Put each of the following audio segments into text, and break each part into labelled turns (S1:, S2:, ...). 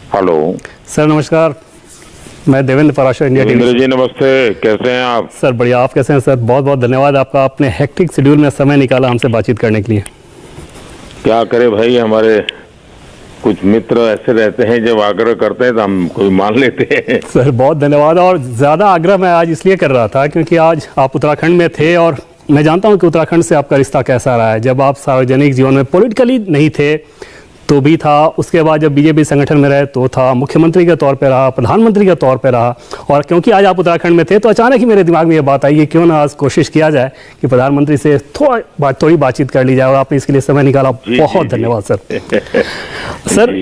S1: Hello
S2: sir नमस्कार, मैं Devendra Parashar India TV.
S1: Devendra जी नमस्ते, कैसे हैं आप?
S2: सर बढ़िया, आप कैसे हैं सर? बहुत बहुत धन्यवाद आपका, अपने हेक्टिक शेड्यूल में समय निकाला हमसे बातचीत करने के लिए।
S1: क्या करे भाई, हमारे कुछ मित्र ऐसे रहते हैं जब आग्रह करते हैं तो हम कोई मान लेते हैं।
S2: सर बहुत धन्यवाद। और ज़्यादा आग्रह मैं आज इसलिए कर रहा था क्योंकि आज आप उत्तराखंड में थे और मैं जानता हूं कि उत्तराखंड से आपका रिश्ता कैसा रहा है। जब आप सार्वजनिक जीवन में पॉलिटिकली नहीं थे तो भी था, उसके बाद जब बीजेपी संगठन में रहे तो था, मुख्यमंत्री के तौर पे रहा, प्रधानमंत्री के तौर पे रहा। और क्योंकि आज आप उत्तराखंड में थे तो अचानक ही मेरे दिमाग में ये बात आई कि क्यों ना आज कोशिश किया जाए कि प्रधानमंत्री से थोड़ी बातचीत कर ली जाए, और आपने इसके लिए समय निकाला, बहुत धन्यवाद सर। सर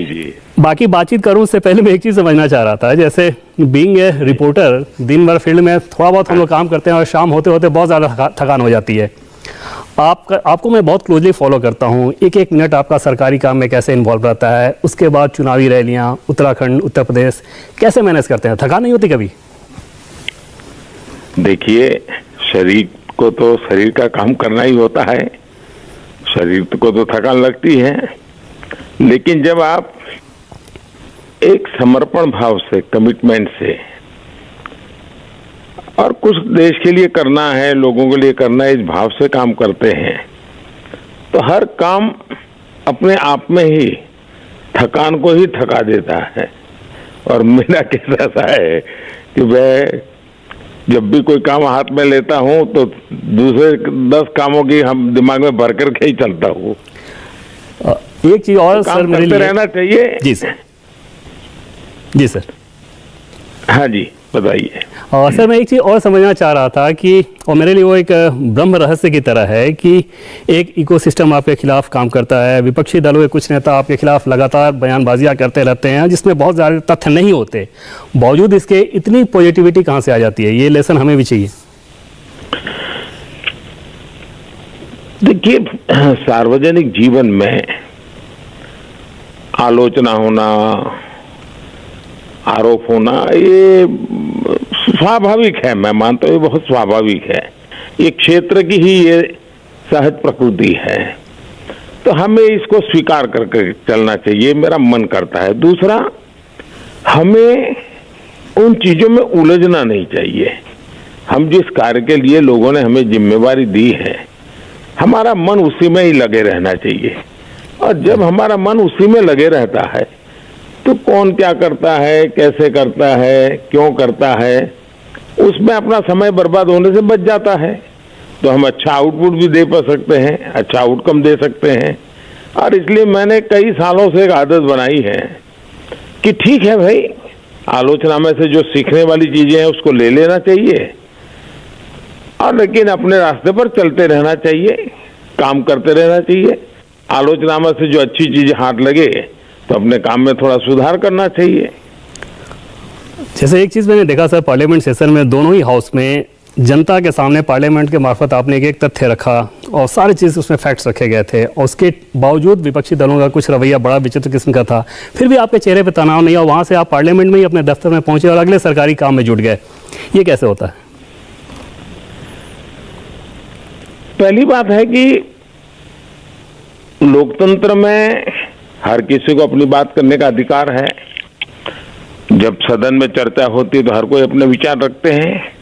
S2: बाकी बातचीत करूं उससे पहले मैं एक चीज़ समझना चाह रहा था, जैसे बीइंग ए रिपोर्टर दिन भर फील्ड में थोड़ा बहुत हम लोग काम करते हैं और शाम होते होते बहुत ज़्यादा थकान हो जाती है। आपको मैं बहुत क्लोजली फॉलो करता हूँ, एक एक मिनट आपका सरकारी काम में कैसे इन्वॉल्व रहता है, उसके बाद चुनावी रैलियाँ, उत्तराखंड, उत्तर प्रदेश, कैसे मैनेज करते हैं? थकान नहीं होती कभी?
S1: देखिए, शरीर को तो शरीर का काम करना ही होता है, शरीर को तो थकान लगती है, लेकिन जब आप एक समर्पण भाव से, कमिटमेंट से, और कुछ देश के लिए करना है, लोगों के लिए करना है, इस भाव से काम करते हैं तो हर काम अपने आप में ही थकान को ही थका देता है। और मेरा केस ऐसा है कि मैं जब भी कोई काम हाथ में लेता हूं तो दूसरे 10 कामों की हम दिमाग में भर करके ही चलता हूं।
S2: एक चीज और सर, मेरे लिए
S1: रहना चाहिए।
S2: जी सर। जी सर।
S1: हाँ जी बताइए।
S2: और सर मैं एक चीज़ और समझना चाह रहा था कि, और मेरे लिए वो एक ब्रह्म रहस्य की तरह है कि एक इकोसिस्टम आपके खिलाफ काम करता है, विपक्षी दलों के कुछ नेता आपके खिलाफ लगातार बयानबाजियां करते रहते हैं जिसमें बहुत ज़्यादा तथ्य नहीं होते, बावजूद इसके इतनी पॉजिटिविटी कहाँ से आ जाती है? ये लेसन हमें भी चाहिए।
S1: देखिए, सार्वजनिक जीवन में आलोचना होना, आरोप होना, ये स्वाभाविक है। मैं मानता हूँ ये बहुत स्वाभाविक है, ये क्षेत्र की ही ये सहज प्रकृति है, तो हमें इसको स्वीकार करके चलना चाहिए, मेरा मन करता है। दूसरा, हमें उन चीजों में उलझना नहीं चाहिए। हम जिस कार्य के लिए लोगों ने हमें जिम्मेवारी दी है, हमारा मन उसी में ही लगे रहना चाहिए। और जब हमारा मन उसी में लगे रहता है तो कौन क्या करता है, कैसे करता है, क्यों करता है, उसमें अपना समय बर्बाद होने से बच जाता है। तो हम अच्छा आउटपुट भी दे पा सकते हैं, अच्छा आउटकम दे सकते हैं। और इसलिए मैंने कई सालों से एक आदत बनाई है कि ठीक है भाई, आलोचना में से जो सीखने वाली चीजें हैं उसको ले लेना चाहिए, और लेकिन अपने रास्ते पर चलते रहना चाहिए, काम करते रहना चाहिए। आलोचना में से जो अच्छी चीजें हाथ लगे तो अपने काम में थोड़ा सुधार करना चाहिए।
S2: जैसे एक चीज़ मैंने देखा सर, पार्लियामेंट सेशन में दोनों ही हाउस में जनता के सामने पार्लियामेंट के मार्फत आपने एक तथ्य रखा और सारी चीज़ उसमें फैक्ट्स रखे गए थे, और उसके बावजूद विपक्षी दलों का कुछ रवैया बड़ा विचित्र किस्म का था, फिर भी आपके चेहरे पे तनाव नहीं, और वहाँ से आप पार्लियामेंट में ही अपने दफ्तर में पहुंचे और अगले सरकारी काम में जुट गए। ये कैसे होता है?
S1: पहली बात है कि लोकतंत्र में हर किसी को अपनी बात करने का अधिकार है। जब सदन में चर्चा होती है तो हर कोई अपने विचार रखते हैं।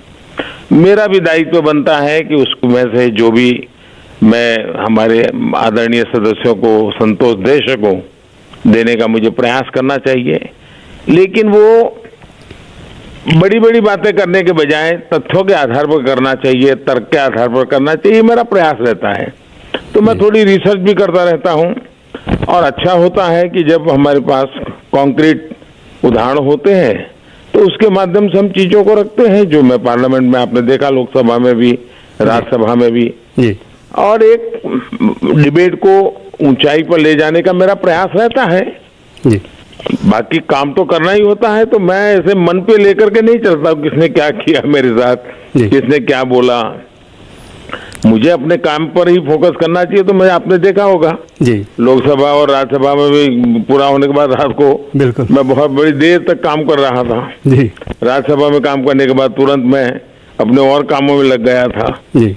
S1: मेरा भी दायित्व बनता है कि उसमें से जो भी मैं हमारे आदरणीय सदस्यों को संतोष दे सकूं, देने का मुझे प्रयास करना चाहिए। लेकिन वो बड़ी बड़ी बातें करने के बजाय तथ्यों के आधार पर करना चाहिए, तर्क के आधार पर करना चाहिए, मेरा प्रयास रहता है। तो मैं थोड़ी रिसर्च भी करता रहता हूँ, और अच्छा होता है कि जब हमारे पास कॉन्क्रीट उदाहरण होते हैं तो उसके माध्यम से हम चीजों को रखते हैं, जो मैं पार्लियामेंट में आपने देखा, लोकसभा में भी, राज्यसभा में भी, और एक डिबेट को ऊंचाई पर ले जाने का मेरा प्रयास रहता है। बाकी काम तो करना ही होता है, तो मैं ऐसे मन पे लेकर के नहीं चलता किसने क्या किया मेरे साथ, किसने क्या बोला। मुझे अपने काम पर ही फोकस करना चाहिए। तो मैं, आपने देखा होगा जी, लोकसभा और राज्यसभा में भी पूरा होने के बाद रात को बिल्कुल मैं बहुत बड़ी देर तक काम कर रहा था जी। राज्यसभा में काम करने के बाद तुरंत मैं अपने और कामों में लग गया था जी।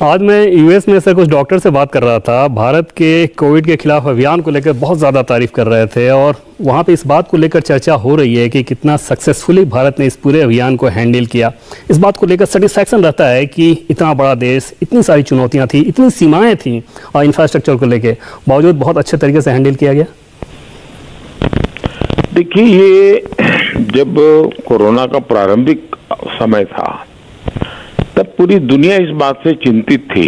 S2: आज मैं यूएस में से कुछ डॉक्टर से बात कर रहा था। भारत के कोविड के खिलाफ अभियान को लेकर बहुत ज़्यादा तारीफ कर रहे थे और वहाँ पे इस बात को लेकर चर्चा हो रही है कि कितना सक्सेसफुली भारत ने इस पूरे अभियान को हैंडल किया। इस बात को लेकर सेटिस्फैक्शन रहता है कि इतना बड़ा देश, इतनी सारी चुनौतियाँ थी, इतनी सीमाएँ थी और इंफ्रास्ट्रक्चर को लेकर बावजूद बहुत अच्छे तरीके से हैंडल किया गया।
S1: देखिए, ये जब कोरोना का प्रारंभिक समय था तब पूरी दुनिया इस बात से चिंतित थी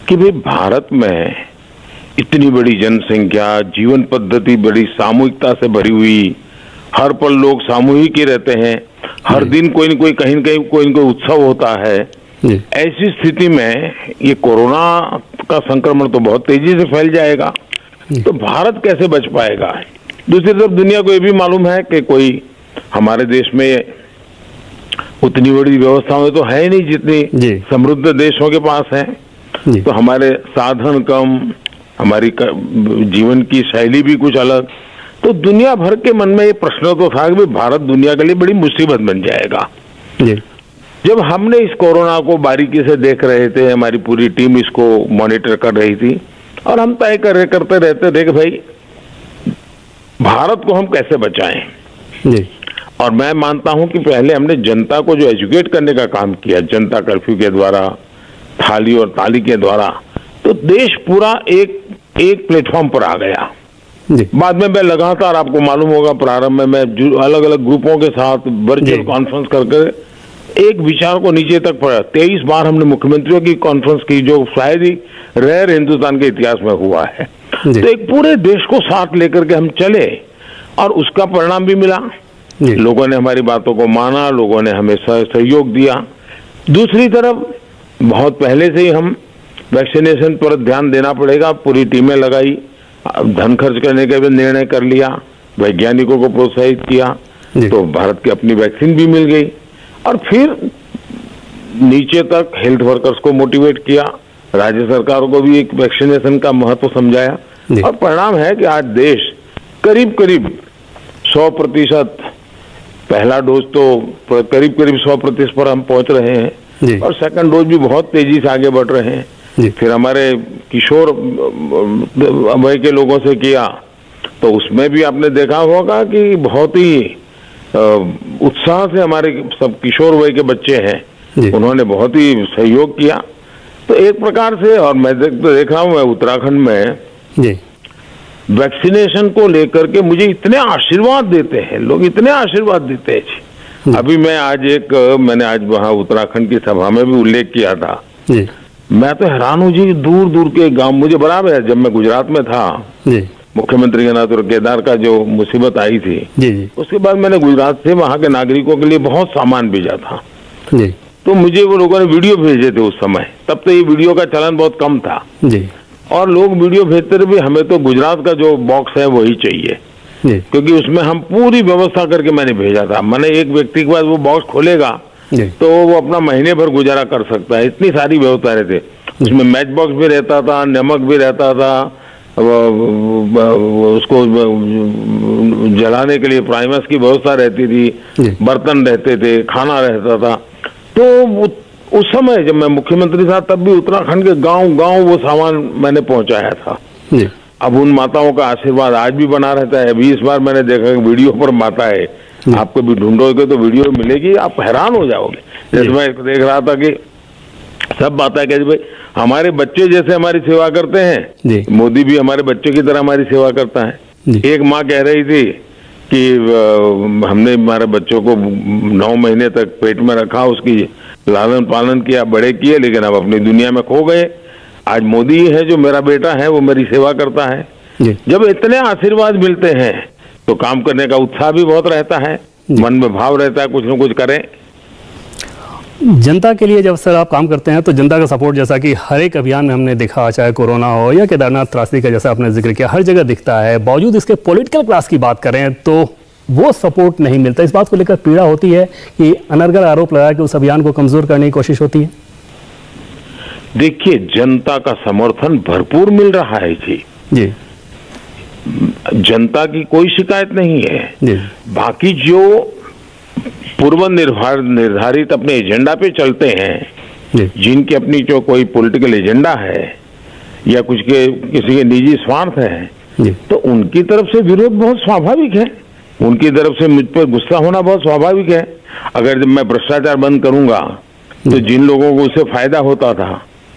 S1: कि भाई भारत में इतनी बड़ी जनसंख्या, जीवन पद्धति बड़ी सामूहिकता से भरी हुई, हर पल लोग सामूहिक ही रहते हैं, हर दिन कोई न कोई कहीं न कहीं कोई न कोई उत्सव होता है। ऐसी स्थिति में ये कोरोना का संक्रमण तो बहुत तेजी से फैल जाएगा, तो भारत कैसे बच पाएगा। दूसरी तरफ दुनिया को ये भी मालूम है कि कोई हमारे देश में उतनी बड़ी व्यवस्थाएं तो है ही नहीं जितनी समृद्ध देशों के पास है। तो हमारे साधन कम, हमारी जीवन की शैली भी कुछ अलग, तो दुनिया भर के मन में ये प्रश्न तो था कि भारत दुनिया के लिए बड़ी मुसीबत बन जाएगा। जब हमने इस कोरोना को बारीकी से देख रहे थे, हमारी पूरी टीम इसको मॉनिटर कर रही थी और हम तय करते रहते थे कि भाई भारत को हम कैसे बचाएं। और मैं मानता हूं कि पहले हमने जनता को जो एजुकेट करने का काम किया, जनता कर्फ्यू के द्वारा, थाली और ताली के द्वारा, तो देश पूरा एक प्लेटफॉर्म पर आ गया। बाद में मैं लगातार, आपको मालूम होगा, प्रारंभ में मैं अलग अलग ग्रुपों के साथ वर्चुअल कॉन्फ्रेंस करके एक विचार को नीचे तक पड़ा। 23 बार हमने मुख्यमंत्रियों की कॉन्फ्रेंस की, जो शायद ही रेयर हिंदुस्तान के इतिहास में हुआ है। तो एक पूरे देश को साथ लेकर के हम चले और उसका परिणाम भी मिला। लोगों ने हमारी बातों को माना, लोगों ने हमें सहयोग दिया। दूसरी तरफ बहुत पहले से ही हम वैक्सीनेशन पर ध्यान देना पड़ेगा, पूरी टीमें लगाई, धन खर्च करने का भी निर्णय कर लिया, वैज्ञानिकों को प्रोत्साहित किया, तो भारत की अपनी वैक्सीन भी मिल गई। और फिर नीचे तक हेल्थ वर्कर्स को मोटिवेट किया, राज्य सरकारों को भी एक वैक्सीनेशन का महत्व समझाया और परिणाम है कि आज देश करीब करीब 100%, पहला डोज तो करीब करीब 100% पर हम पहुंच रहे हैं और सेकंड डोज भी बहुत तेजी से आगे बढ़ रहे हैं। फिर हमारे किशोर वय के लोगों से किया तो उसमें भी आपने देखा होगा कि बहुत ही उत्साह से हमारे सब किशोर वय के बच्चे हैं, उन्होंने बहुत ही सहयोग किया। तो एक प्रकार से, और मैं देख रहा हूँ, मैं उत्तराखंड में वैक्सीनेशन को लेकर के मुझे इतने आशीर्वाद देते हैं लोग, इतने आशीर्वाद देते हैं। अभी मैंने आज वहाँ उत्तराखंड की सभा में भी उल्लेख किया था। मैं तो हैरान हूँ जी, दूर दूर के गांव, मुझे बराबर है, जब मैं गुजरात में था मुख्यमंत्री के नाते, केदार का जो मुसीबत आई थी, उसके बाद मैंने गुजरात से वहाँ के नागरिकों के लिए बहुत सामान भेजा था। तो मुझे वो लोगों ने वीडियो भेजे थे उस समय, तब तो ये वीडियो का चलन बहुत कम था और लोग वीडियो भेजते रहे, हमें तो गुजरात का जो बॉक्स है वही चाहिए, क्योंकि उसमें हम पूरी व्यवस्था करके मैंने भेजा था। मैंने एक व्यक्ति के बाद वो बॉक्स खोलेगा तो वो अपना महीने भर गुजारा कर सकता है, इतनी सारी व्यवस्था रहती। उसमें मैच बॉक्स भी रहता था, नमक भी रहता था, उसको जलाने के लिए प्राइमस की व्यवस्था रहती थी, बर्तन रहते थे, खाना रहता था। तो उस समय जब मैं मुख्यमंत्री था तब भी उत्तराखंड के गांव गांव वो सामान मैंने पहुंचाया था। अब उन माताओं का आशीर्वाद आज भी बना रहता है। अभी इस बार मैंने देखा कि वीडियो पर माता है, आपको भी ढूंढोगे तो वीडियो मिलेगी, आप हैरान हो जाओगे। जैसे मैं देख रहा था कि सब माता कहती भाई हमारे बच्चे जैसे हमारी सेवा करते हैं, मोदी भी हमारे बच्चों की तरह हमारी सेवा करता है। एक माँ कह रही थी कि हमने हमारे बच्चों को 9 महीने तक पेट में रखा, उसकी लालन पालन किया, बड़े किए, लेकिन अब अपनी दुनिया में खो गए। आज मोदी है जो मेरा बेटा है, वो मेरी सेवा करता है। जब इतने आशीर्वाद मिलते हैं तो काम करने का उत्साह भी बहुत रहता है, मन में भाव रहता है कुछ न कुछ करें।
S2: जनता के लिए जब सर आप काम करते हैं तो जनता का सपोर्ट, जैसा कि हर एक अभियान में हमने देखा, चाहे कोरोना हो या केदारनाथ त्रासदी का जैसा आपने जिक्र किया, हर जगह दिखता है। बावजूद इसके पॉलिटिकल क्लास की बात करें तो वो सपोर्ट नहीं मिलता। इस बात को लेकर पीड़ा होती है कि अनर्गल आरोप लगा कि उस अभियान को कमजोर करने की कोशिश होती है।
S1: देखिए, जनता का समर्थन भरपूर मिल रहा है जी, जनता की कोई शिकायत नहीं है। बाकी जो पूर्व निर्धारित अपने एजेंडा पे चलते हैं जिनकी अपनी जो कोई पॉलिटिकल एजेंडा है या कुछ के किसी के निजी स्वार्थ है, तो उनकी तरफ से विरोध बहुत स्वाभाविक है, उनकी तरफ से मुझ पर गुस्सा होना बहुत स्वाभाविक है। अगर जब मैं भ्रष्टाचार बंद करूंगा तो जिन लोगों को उससे फायदा होता था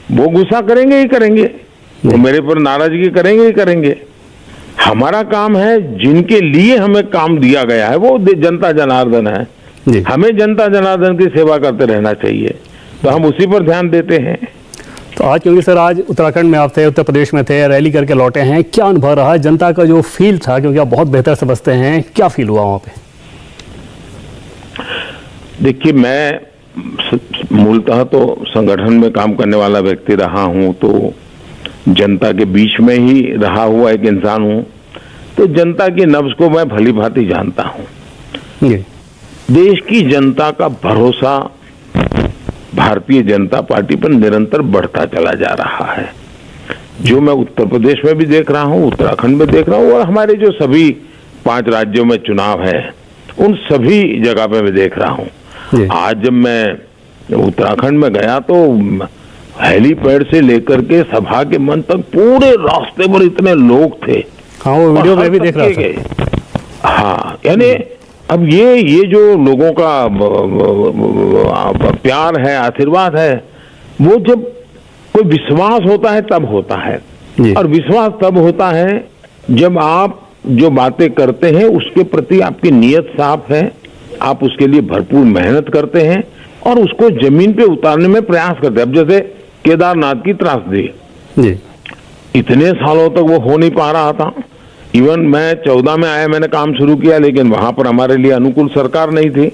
S1: वो गुस्सा करेंगे ही करेंगे, वो मेरे पर नाराजगी करेंगे ही करेंगे। हमारा काम है, जिनके लिए हमें काम दिया गया है वो जनता जनार्दन है, हमें जनता जनार्दन की सेवा करते रहना चाहिए, तो हम उसी पर ध्यान देते हैं।
S2: तो आज क्योंकि सर आज उत्तराखंड में आप थे, उत्तर प्रदेश में थे, रैली करके लौटे हैं, क्या अनुभव रहा जनता का जो फील था, क्योंकि आप बहुत बेहतर समझते हैं, क्या फील हुआ वहाँ पे?
S1: देखिए, मैं मूलतः तो संगठन में काम करने वाला व्यक्ति रहा हूँ, तो जनता के बीच में ही रहा हुआ एक इंसान हूँ, तो जनता की नब्ज को मैं भली भांति जानता हूँ। देश की जनता का भरोसा भारतीय जनता पार्टी पर निरंतर बढ़ता चला जा रहा है, जो मैं उत्तर प्रदेश में भी देख रहा हूँ, उत्तराखंड में देख रहा हूँ, और हमारे जो सभी 5 राज्यों में चुनाव है उन सभी जगह पे मैं देख रहा हूँ। आज जब मैं उत्तराखंड में गया तो हेलीपैड से लेकर के सभा के मंच तक पूरे रास्ते पर इतने लोग थे।
S2: हाँ, वो वीडियो में भी देख रहा था।
S1: हाँ, यानी अब ये जो लोगों का प्यार है, आशीर्वाद है, वो जब कोई विश्वास होता है तब होता है, और विश्वास तब होता है जब आप जो बातें करते हैं उसके प्रति आपकी नीयत साफ है, आप उसके लिए भरपूर मेहनत करते हैं और उसको जमीन पे उतारने में प्रयास करते हैं। अब जैसे केदारनाथ की त्रासदी, इतने सालों तक वो हो नहीं पा रहा था। इवन मैं 14 में आया, मैंने काम शुरू किया, लेकिन वहां पर हमारे लिए अनुकूल सरकार नहीं थी,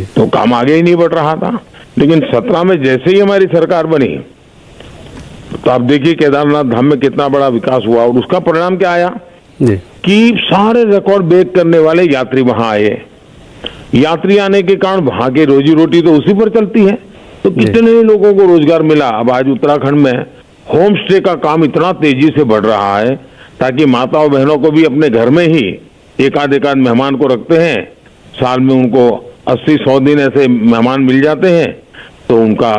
S1: तो काम आगे ही नहीं बढ़ रहा था। लेकिन 17 में जैसे ही हमारी सरकार बनी, तो आप देखिए केदारनाथ धाम में कितना बड़ा विकास हुआ, और उसका परिणाम क्या आया कि सारे रिकॉर्ड ब्रेक करने वाले यात्री वहां आए। यात्री आने के कारण वहां की रोजी रोटी तो उसी पर चलती है, तो कितने लोगों को रोजगार मिला। अब आज उत्तराखंड में होम स्टे का काम इतना तेजी से बढ़ रहा है, ताकि माताओं बहनों को भी अपने घर में ही एकाध मेहमान को रखते हैं, साल में उनको 80-100 दिन ऐसे मेहमान मिल जाते हैं, तो उनका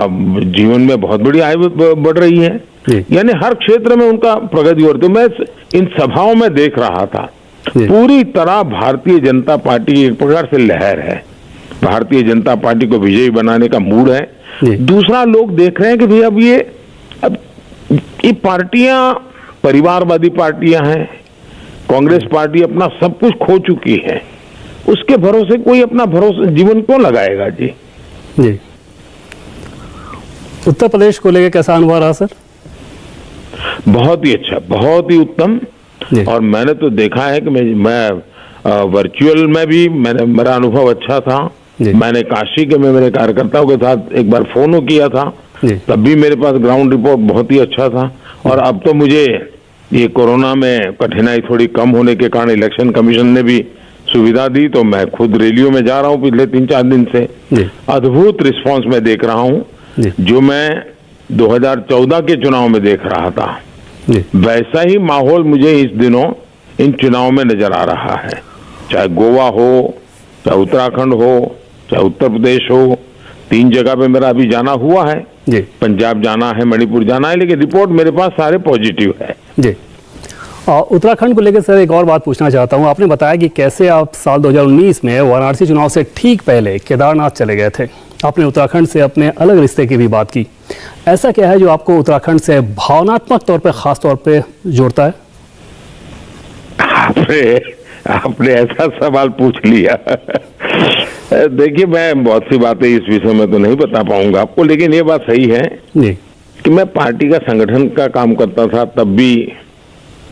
S1: जीवन में बहुत बड़ी आय बढ़ रही है। यानी हर क्षेत्र में उनका प्रगति हो रही। तो मैं इन सभाओं में देख रहा था, पूरी तरह भारतीय जनता पार्टी एक प्रकार से लहर है, भारतीय जनता पार्टी को विजयी बनाने का मूड है। दूसरा, लोग देख रहे हैं कि भाई अब ये पार्टियां परिवारवादी पार्टियां हैं, कांग्रेस पार्टी अपना सब कुछ खो चुकी है, उसके भरोसे कोई अपना भरोसा जीवन क्यों लगाएगा जी।
S2: उत्तर प्रदेश को लेकर कैसा अनुभव रहा सर?
S1: बहुत ही अच्छा, बहुत ही उत्तम। और मैंने तो देखा है कि मैं वर्चुअल में भी मेरा अनुभव अच्छा था। मैंने काशी के में मेरे कार्यकर्ताओं के साथ एक बार फोन किया था, तब भी मेरे पास ग्राउंड रिपोर्ट बहुत ही अच्छा था। और अब तो मुझे ये कोरोना में कठिनाई थोड़ी कम होने के कारण इलेक्शन कमीशन ने भी सुविधा दी, तो मैं खुद रैलियों में जा रहा हूँ पिछले 3-4 दिन से। अद्भुत रिस्पांस मैं देख रहा हूँ, जो मैं 2014 के चुनाव में देख रहा था, वैसा ही माहौल मुझे इस दिनों इन चुनाव में नजर आ रहा है। चाहे गोवा हो, चाहे उत्तराखंड हो, चाहे उत्तर प्रदेश हो, 3 जगह पे मेरा अभी जाना हुआ है। पंजाब जाना है, मणिपुर जाना है, लेकिन रिपोर्ट मेरे पास सारे पॉजिटिव है। जी,
S2: उत्तराखंड को लेकर सर एक और बात पूछना चाहता हूं। आपने बताया कि कैसे आप साल 2019 में वाराणसी चुनाव से ठीक पहले केदारनाथ चले गए थे। आपने उत्तराखंड से अपने अलग रिश्ते की भी बात की। ऐसा क्या है जो आपको उत्तराखंड से भावनात्मक तौर पे खास तौर पे जोड़ता है?
S1: आपने ऐसा सवाल पूछ लिया। देखिए, मैं बहुत सी बातें इस विषय में तो नहीं बता पाऊंगा आपको, लेकिन ये बात सही है कि मैं पार्टी का संगठन का काम करता था, तब भी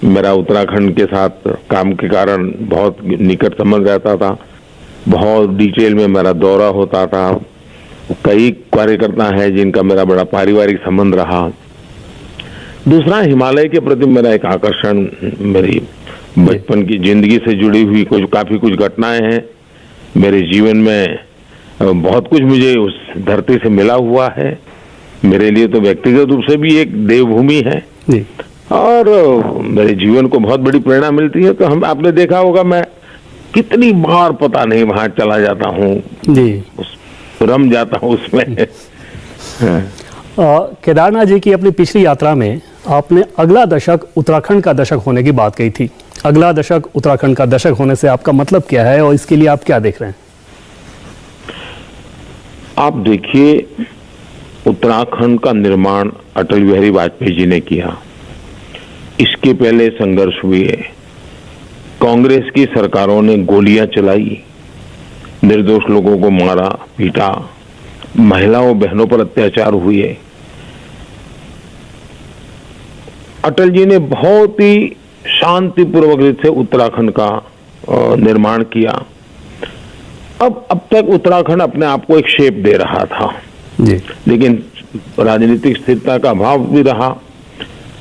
S1: मेरा उत्तराखंड के साथ काम के कारण बहुत निकट संबंध रहता था। बहुत डिटेल में मेरा दौरा होता था। कई कार्यकर्ता हैं जिनका मेरा बड़ा पारिवारिक संबंध रहा। दूसरा, हिमालय के प्रति मेरा एक आकर्षण, मेरी बचपन की जिंदगी से जुड़ी हुई काफी कुछ घटनाएं हैं मेरे जीवन में। बहुत कुछ मुझे उस धरती से मिला हुआ है। मेरे लिए तो व्यक्तिगत रूप से भी एक देवभूमि है, और मेरे जीवन को बहुत बड़ी प्रेरणा मिलती है। तो आपने देखा होगा, मैं कितनी बार पता नहीं वहां चला जाता हूँ, रम जाता हूँ उसमें।
S2: केदारनाथ जी की अपनी पिछली यात्रा में आपने अगला दशक उत्तराखंड का दशक होने की बात कही थी। अगला दशक उत्तराखंड का दशक होने से आपका मतलब क्या है और इसके लिए आप क्या देख रहे हैं?
S1: आप देखिए, उत्तराखंड का निर्माण अटल बिहारी वाजपेयी जी ने किया। इसके पहले संघर्ष हुए, कांग्रेस की सरकारों ने गोलियां चलाई, निर्दोष लोगों को मारा पीटा, महिलाओं बहनों पर अत्याचार हुए। अटल जी ने बहुत ही शांतिपूर्वक रीत से उत्तराखंड का निर्माण किया। अब तक उत्तराखंड अपने आप को एक शेप दे रहा था
S2: जी।
S1: लेकिन राजनीतिक स्थिरता का अभाव भी रहा।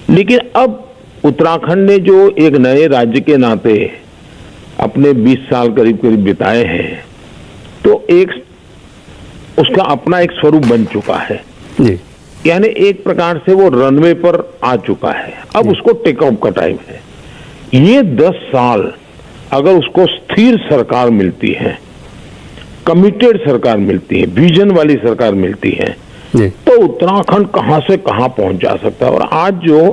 S1: लेकिन अब उत्तराखंड ने जो एक नए राज्य के नाते अपने 20 साल करीब करीब बिताए हैं, तो एक उसका अपना एक स्वरूप बन चुका है
S2: जी।
S1: यानी एक प्रकार से वो रनवे पर आ चुका है। अब उसको टेक ऑफ का टाइम है। ये 10 साल अगर उसको स्थिर सरकार मिलती है, कमिटेड सरकार मिलती है, विजन वाली सरकार मिलती है, तो उत्तराखंड कहां से कहां पहुंच जा सकता है। और आज जो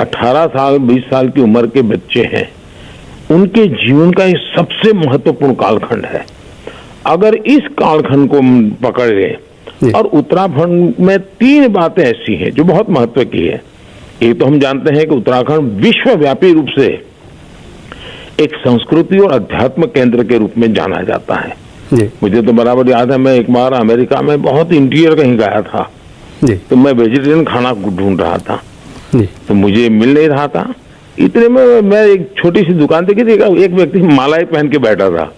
S1: 18 साल 20 साल की उम्र के बच्चे हैं, उनके जीवन का ये सबसे महत्वपूर्ण कालखंड है। अगर इस कालखंड को पकड़ ले, और उत्तराखंड में 3 बातें ऐसी हैं जो बहुत महत्व की है। एक तो हम जानते हैं कि उत्तराखंड विश्वव्यापी रूप से एक संस्कृति और अध्यात्म केंद्र के रूप में जाना जाता है
S2: जी।
S1: मुझे तो बराबर याद है, मैं एक बार अमेरिका में बहुत इंटीरियर कहीं गया था
S2: जी।
S1: तो मैं वेजिटेरियन खाना ढूंढ रहा था
S2: जी।
S1: तो मुझे मिल नहीं रहा था। इतने में मैं एक छोटी सी दुकान देखी थी, एक व्यक्ति मालाएं पहन के बैठा था,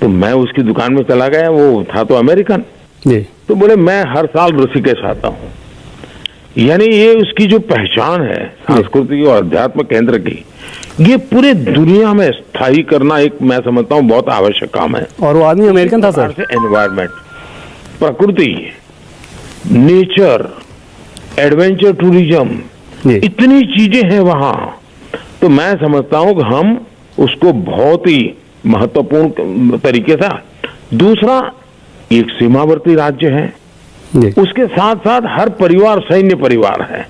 S1: तो मैं उसकी दुकान में चला गया। वो था तो अमेरिकन
S2: जी।
S1: तो बोले मैं हर साल ऋषिकेश आता हूँ। यानी ये उसकी जो पहचान है सांस्कृतिक और अध्यात्म केंद्र की, ये पूरे दुनिया में स्थायी करना एक मैं समझता हूँ बहुत आवश्यक काम है।
S2: और वो आदमी अमेरिकन था सर।
S1: एनवायरमेंट, प्रकृति, नेचर, एडवेंचर टूरिज्म, इतनी चीजें हैं वहां, तो मैं समझता हूँ कि हम उसको बहुत ही महत्वपूर्ण तरीके से। दूसरा, एक सीमावर्ती राज्य है, उसके साथ साथ हर परिवार सैन्य परिवार है।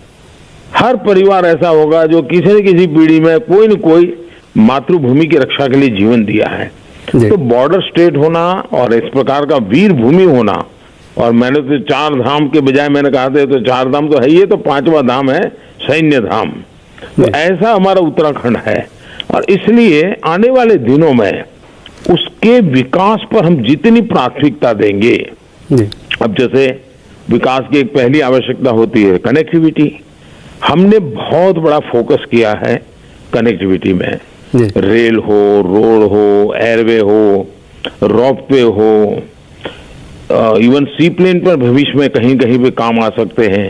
S1: हर परिवार ऐसा होगा जो किसी न किसी पीढ़ी में कोई न कोई मातृभूमि की रक्षा के लिए जीवन दिया है। तो बॉर्डर स्टेट होना और इस प्रकार का वीर भूमि होना, और मैंने तो 4 धाम के बजाय मैंने कहा था तो 4 धाम तो है, ये तो 5वां धाम है सैन्य धाम। तो ऐसा हमारा उत्तराखंड है, और इसलिए आने वाले दिनों में उसके विकास पर हम जितनी प्राथमिकता देंगे, अब जैसे विकास की एक पहली आवश्यकता होती है कनेक्टिविटी। हमने बहुत बड़ा फोकस किया है कनेक्टिविटी में, रेल हो, रोड हो, एयरवे हो, रोपवे हो, इवन सी प्लेन पर भविष्य में कहीं कहीं भी काम आ सकते हैं।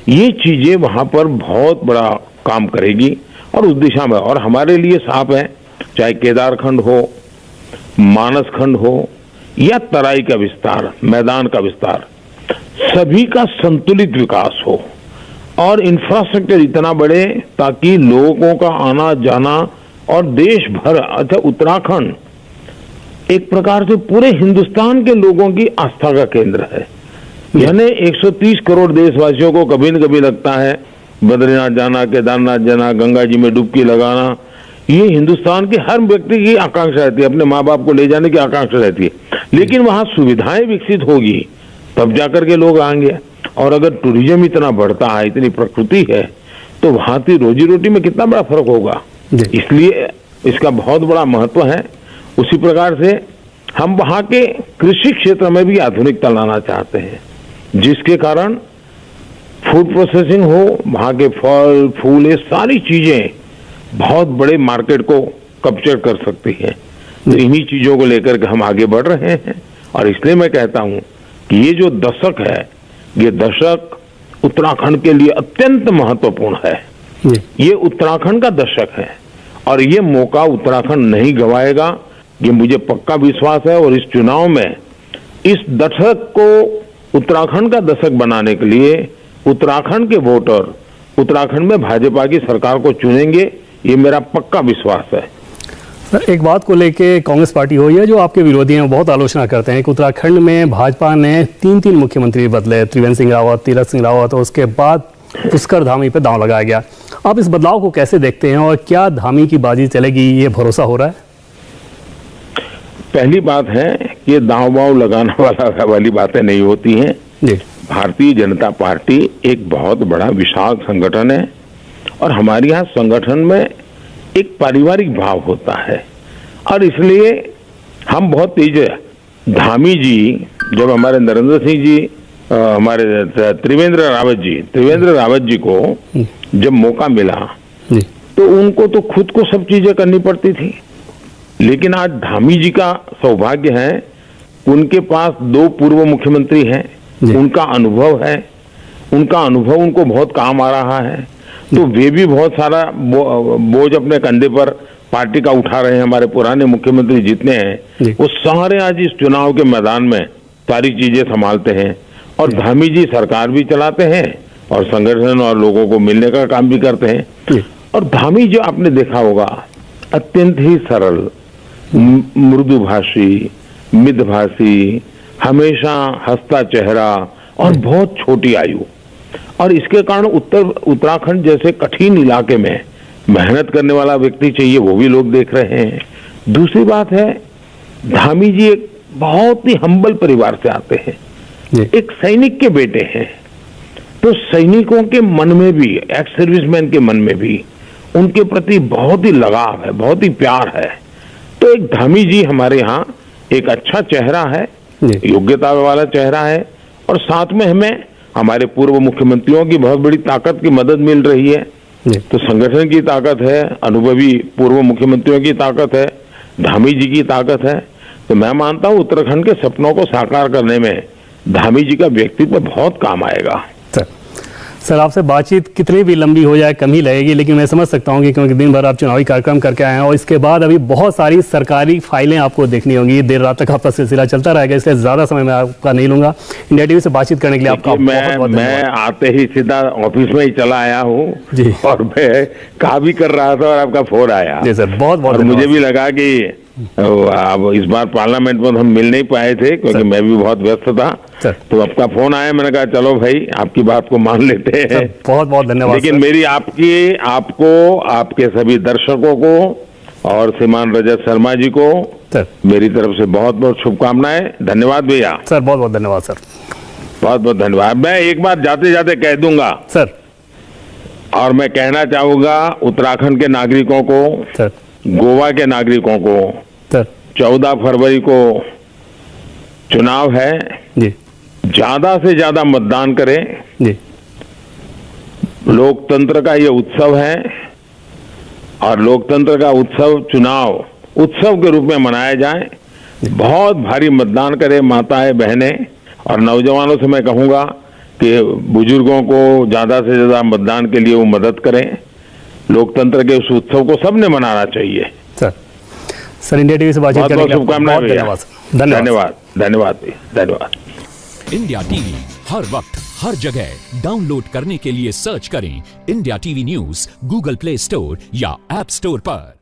S1: ये चीजें वहां पर बहुत बड़ा काम करेगी और उस दिशा में, और हमारे लिए साफ है, चाहे केदारखंड हो, मानस खंड हो या तराई का विस्तार, मैदान का विस्तार, सभी का संतुलित विकास हो और इंफ्रास्ट्रक्चर इतना बढ़े ताकि लोगों का आना जाना और देश भर, अच्छा उत्तराखंड एक प्रकार से पूरे हिंदुस्तान के लोगों की आस्था का केंद्र है। यानी 130 करोड़ देशवासियों को कभी न कभी लगता है बद्रीनाथ जाना, केदारनाथ जाना, गंगा जी में डुबकी लगाना, ये हिंदुस्तान के हर व्यक्ति की आकांक्षा रहती है, अपने माँ बाप को ले जाने की आकांक्षा रहती है। लेकिन वहां सुविधाएं विकसित होगी तब जाकर के लोग आएंगे, और अगर टूरिज्म इतना बढ़ता है, इतनी प्रकृति है, तो वहां की रोजी रोटी में कितना बड़ा फर्क होगा। इसलिए इसका बहुत बड़ा महत्व है। उसी प्रकार से हम वहां के कृषि क्षेत्र में भी आधुनिकता लाना चाहते हैं, जिसके कारण फूड प्रोसेसिंग हो, वहां के फल फूल, ये सारी चीजें बहुत बड़े मार्केट को कैप्चर कर सकती है। तो इन्हीं चीजों को लेकर के हम आगे बढ़ रहे हैं, और इसलिए मैं कहता हूं कि ये जो दशक है, ये दशक उत्तराखंड के लिए अत्यंत महत्वपूर्ण है। ये उत्तराखंड का दशक है और ये मौका उत्तराखंड नहीं गंवाएगा, ये मुझे पक्का विश्वास है। और इस चुनाव में इस दशक को उत्तराखंड का दशक बनाने के लिए उत्तराखंड के वोटर उत्तराखंड में भाजपा की सरकार को चुनेंगे, ये मेरा पक्का विश्वास है।
S2: सर, एक बात को लेके कांग्रेस पार्टी हो या जो आपके विरोधी हैं बहुत आलोचना करते हैं कि उत्तराखंड में भाजपा ने 3 मुख्यमंत्री बदले, त्रिवेंद्र सिंह रावत, तीरथ सिंह रावत, और उसके बाद पुष्कर धामी पे दांव लगाया गया। आप इस बदलाव को कैसे देखते हैं और क्या धामी की बाजी चलेगी, ये भरोसा हो रहा है?
S1: पहली बात है कि ये दांव बाव लगाने वाली बातें नहीं होती हैं
S2: जी।
S1: भारतीय जनता पार्टी एक बहुत बड़ा विशाल संगठन है और हमारे यहाँ संगठन में एक पारिवारिक भाव होता है और इसलिए हम बहुत तेज है। धामी जी जब हमारे नरेंद्र सिंह जी हमारे त्रिवेंद्र रावत जी को जब मौका मिला तो उनको तो खुद को सब चीजें करनी पड़ती थी, लेकिन आज धामी जी का सौभाग्य है, उनके पास 2 पूर्व मुख्यमंत्री हैं, उनका अनुभव है, उनका अनुभव उनको बहुत काम आ रहा है, तो वे भी बहुत सारा बोझ अपने कंधे पर पार्टी का उठा रहे हैं। हमारे पुराने मुख्यमंत्री जितने हैं वो सारे आज इस चुनाव के मैदान में सारी चीजें संभालते हैं और धामी जी सरकार भी चलाते हैं और संगठन और लोगों को मिलने का काम भी करते हैं। और धामी जो आपने देखा होगा अत्यंत ही सरल, मृदुभाषी, मितभाषी, हमेशा हंसता चेहरा और बहुत छोटी आयु, और इसके कारण उत्तराखंड जैसे कठिन इलाके में मेहनत करने वाला व्यक्ति चाहिए, वो भी लोग देख रहे हैं। दूसरी बात है, धामी जी एक बहुत ही हम्बल परिवार से आते हैं, एक सैनिक के बेटे हैं, तो सैनिकों के मन में भी, एक्स सर्विसमैन के मन में भी उनके प्रति बहुत ही लगाव है, बहुत ही प्यार है। तो एक धामी जी हमारे यहाँ एक अच्छा चेहरा है, योग्यता वाला चेहरा है, और साथ में हमें हमारे पूर्व मुख्यमंत्रियों की बहुत बड़ी ताकत की मदद मिल रही है। तो संगठन की ताकत है, अनुभवी पूर्व मुख्यमंत्रियों की ताकत है, धामी जी की ताकत है। तो मैं मानता हूँ उत्तराखंड के सपनों को साकार करने में धामी जी का व्यक्तित्व बहुत काम आएगा।
S2: सर, आपसे बातचीत कितनी भी लंबी हो जाए कम ही लगेगी, लेकिन मैं समझ सकता हूँ कि क्योंकि दिन भर आप चुनावी कार्यक्रम करके आए हैं और इसके बाद अभी बहुत सारी सरकारी फाइलें आपको देखनी होंगी, देर रात तक आपका सिलसिला चलता रहेगा, इसलिए ज़्यादा समय मैं आपका नहीं लूंगा। इंडिया टीवी से बातचीत करने के लिए आपका
S1: मैं आते ही सीधा ऑफिस में ही चला आया हूँ जी, और मैं काम भी कर रहा था और आपका फोन आया
S2: जी सर, बहुत बहुत।
S1: मुझे भी लगा कि अब इस बार पार्लियामेंट में हम मिल नहीं पाए थे क्योंकि मैं भी बहुत व्यस्त था, तो आपका फोन आया, मैंने कहा चलो भाई आपकी बात को मान लेते हैं।
S2: बहुत बहुत धन्यवाद।
S1: लेकिन मेरी आपको, आपके सभी दर्शकों को और श्रीमान रजत शर्मा जी को मेरी तरफ से बहुत बहुत शुभकामनाएं। धन्यवाद भैया।
S2: सर बहुत बहुत धन्यवाद सर।
S1: बहुत बहुत धन्यवाद। मैं एक बार जाते जाते कह दूंगा
S2: सर,
S1: और मैं कहना चाहूंगा उत्तराखंड के नागरिकों को,
S2: सर,
S1: गोवा के नागरिकों को, 14 फरवरी को चुनाव है जी, ज्यादा से ज्यादा मतदान करें जी। लोकतंत्र का ये उत्सव है और लोकतंत्र का उत्सव चुनाव उत्सव के रूप में मनाया जाए। बहुत भारी मतदान करें माताएं, बहनें और नौजवानों से मैं कहूंगा कि बुजुर्गों को ज्यादा से ज्यादा मतदान के लिए वो मदद करें। लोकतंत्र के उस उत्सव को सबने मनाना चाहिए।
S2: सर, इंडिया टीवी से बातचीत करने के लिए
S1: शुभकामनाएं। धन्यवाद।
S3: इंडिया टीवी हर वक्त हर जगह डाउनलोड करने के लिए सर्च करें India TV news Google play store या ऐप स्टोर पर।